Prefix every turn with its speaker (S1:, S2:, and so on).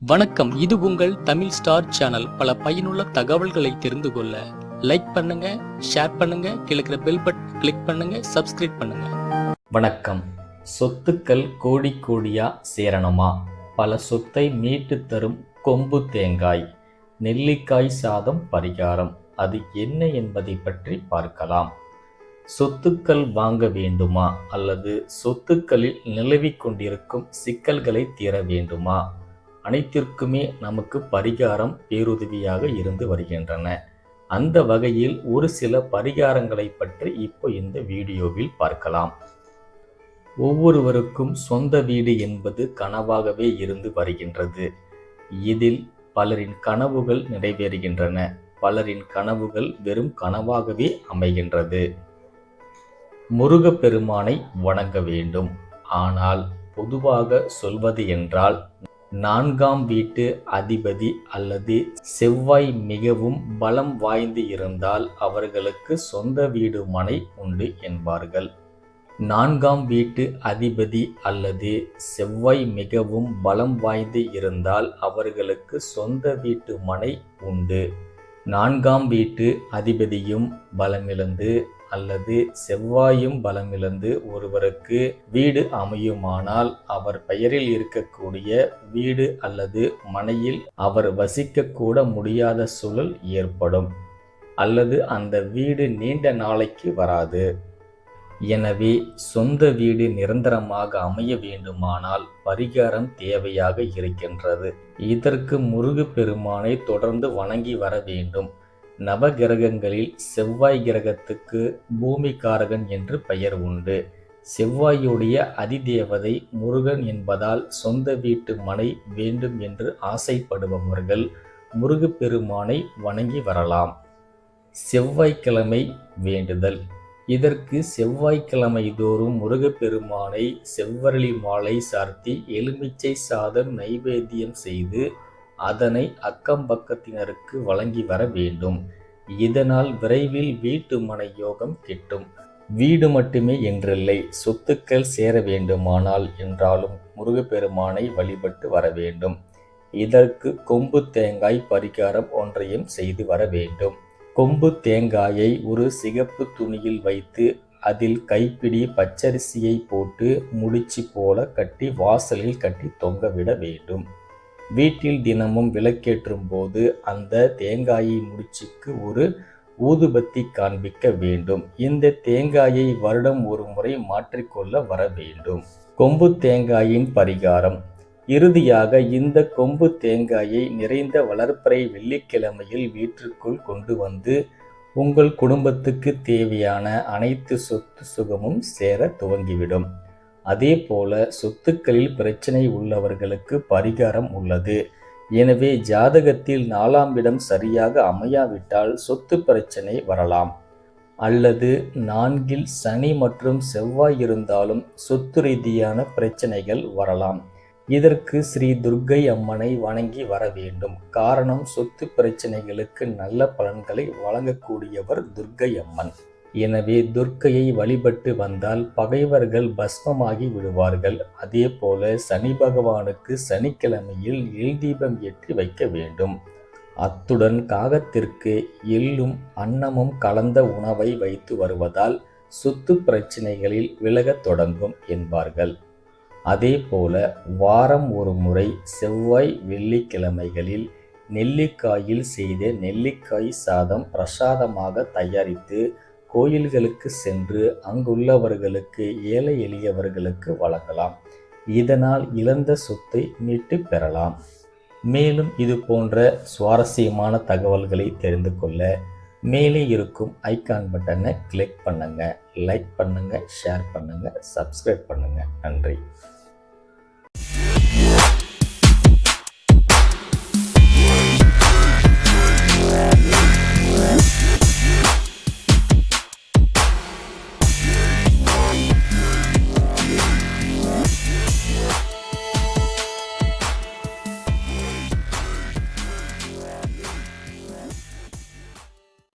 S1: வணக்கம். இது உங்கள் தமிழ் ஸ்டார் சேனல். பல பயனுள்ள தகவல்களை தெரிந்து கொள்ள லைக் பண்ணுங்க, ஷேர் பண்ணுங்க, கீழே பெல் பட்டன் கிளிக் பண்ணுங்க, சப்ஸ்கிரைப் பண்ணுங்க.
S2: வணக்கம். சொத்துக்கள் கோடி கோடியா சேரணுமா? பல சொத்தை மீட்டு தரும் கொம்பு தேங்காய், நெல்லிக்காய் சாதம் பரிகாரம். அது என்ன என்பதை பற்றி பார்க்கலாம். சொத்துக்கள் வாங்க வேண்டுமா அல்லது சொத்துக்களில் நிலவிக் கொண்டிருக்கும் சிக்கல்களை தீர வேண்டுமா? அனைத்திற்குமே நமக்கு பரிகாரம் பேருதவியாக இருந்து வருகின்றன. அந்த வகையில் ஒரு சில பரிகாரங்களை பற்றி இப்போ இந்த வீடியோவில் பார்க்கலாம். ஒவ்வொருவருக்கும் சொந்த வீடு என்பது கனவாகவே இருந்து வருகின்றது. இதில் பலரின் கனவுகள் நிறைவேறுகின்றன, பலரின் கனவுகள் வெறும் கனவாகவே அமைகின்றது. முருகப்பெருமானை வணங்க வேண்டும். ஆனால் பொதுவாக சொல்வது என்றால், 4ஆம் வீட்டு அதிபதி அல்லது செவ்வாய் மிகவும் பலம் வாய்ந்து இருந்தால் அவர்களுக்கு சொந்த வீடு மனை உண்டு என்பார்கள். 4ஆம் வீட்டு அதிபதி அல்லது செவ்வாய் மிகவும் பலம் வாய்ந்து இருந்தால் அவர்களுக்கு சொந்த வீட்டு மனை உண்டு. 4ஆம் வீட்டு அதிபதியும் பலமிழந்து அல்லது செவ்வாயும் பலமிழந்து ஒருவருக்கு வீடு அமையுமானால் அவர் பெயரில் இருக்கக்கூடிய வீடு அல்லது மனையில் அவர் வசிக்கக்கூட முடியாத சூழல் ஏற்படும், அல்லது அந்த வீடு நீண்ட நாளைக்கு வராது. எனவே சொந்த வீடு நிரந்தரமாக அமைய வேண்டுமானால் பரிகாரம் தேவையாக இருக்கின்றது. இதற்கு முருகப்பெருமானை தொடர்ந்து வணங்கி வர வேண்டும். நவகிரகங்களில் செவ்வாய் கிரகத்துக்கு பூமிகாரகன் என்று பெயர் உண்டு. செவ்வாயுடைய அதிதேவதை முருகன் என்பதால் சொந்த வீட்டு மனை வேண்டும் என்று ஆசைப்படுபவர்கள் முருகப்பெருமானை வணங்கி வரலாம். செவ்வாய்க்கிழமை வேண்டுதல். இதற்கு செவ்வாய்க்கிழமை தோறும் முருகப்பெருமானை செவ்வரளி மாலை சார்த்தி எலுமிச்சை சாதம் நைவேத்தியம் செய்து அதனை அக்கம் பக்கத்தினருக்கு வழங்கி வர வேண்டும். இதனால் விரைவில் வீட்டு மனை யோகம் கிட்டும். வீடு மட்டுமே என்றில்லை, சொத்துக்கள் சேர வேண்டுமானால் என்றாலும் முருகப்பெருமானை வழிபட்டு வர வேண்டும். இதற்கு கொம்பு தேங்காய் பரிகாரம் ஒன்றையும் செய்து வர வேண்டும். கொம்பு தேங்காயை ஒரு சிகப்பு துணியில் வைத்து அதில் கைப்பிடி பச்சரிசியை போட்டு முடிச்சு போல கட்டி வாசலில் கட்டி தொங்கவிட வேண்டும். வீட்டில் தினமும் விளக்கேற்றும் போது அந்த தேங்காயை முடிச்சுக்கு ஒரு ஊதுபத்தி காண்பிக்க வேண்டும். இந்த தேங்காயை வருடம் ஒரு முறை மாற்றிக்கொள்ள வர வேண்டும். கொம்பு தேங்காயின் பரிகாரம். இறுதியாக இந்த கொம்பு தேங்காயை நிறைந்த வளர்பிறை வெள்ளிக்கிழமையில் வீட்டிற்குள் கொண்டு வந்து உங்கள் குடும்பத்துக்கு தேவையான அனைத்து சொத்து சுகமும் சேர துவங்கிவிடும். அதே போல சொத்துக்களில் பிரச்சனை உள்ளவர்களுக்கு பரிகாரம் உள்ளது. எனவே ஜாதகத்தில் 4ஆம் இடம் சரியாக அமையாவிட்டால் சொத்து பிரச்சனை வரலாம், அல்லது 4இல் சனி மற்றும் செவ்வாய் இருந்தாலும் சொத்து ரீதியான பிரச்சனைகள் வரலாம். இதற்கு ஸ்ரீ துர்க்கை அம்மனை வணங்கி வர வேண்டும். காரணம், சொத்து பிரச்சனைகளுக்கு நல்ல பலன்களை வழங்கக்கூடியவர் துர்க்கை அம்மன். எனவே துர்க்கையை வழிபட்டு வந்தால் பகைவர்கள் பஸ்மமாகி விடுவார்கள். அதே போல சனி பகவானுக்கு சனிக்கிழமையில் எள் தீபம் ஏற்றி வைக்க வேண்டும். அத்துடன் காகத்திற்கு எள்ளும் அன்னமும் கலந்த உணவை வைத்து வருவதால் சொத்து பிரச்சனைகளில் விலகத் தொடங்கும் என்பார்கள். அதே போல வாரம் ஒரு முறை செவ்வாய் வெள்ளிக்கிழமைகளில் நெல்லிக்காயில் செய்த நெல்லிக்காய் சாதம் பிரசாதமாக தயாரித்து கோயில்களுக்கு சென்று அங்குள்ளவர்களுக்கு ஏழை எளியவர்களுக்கு வழங்கலாம். இதனால் இழந்த சொத்தை மீட்டு பெறலாம். மேலும் இது போன்ற சுவாரஸ்யமான தகவல்களை தெரிந்து கொள்ள மேலே இருக்கும் ஐகான் பட்டனை கிளிக் பண்ணுங்க, லைக் பண்ணுங்க, ஷேர் பண்ணுங்க, சப்ஸ்கிரைப் பண்ணுங்க. நன்றி.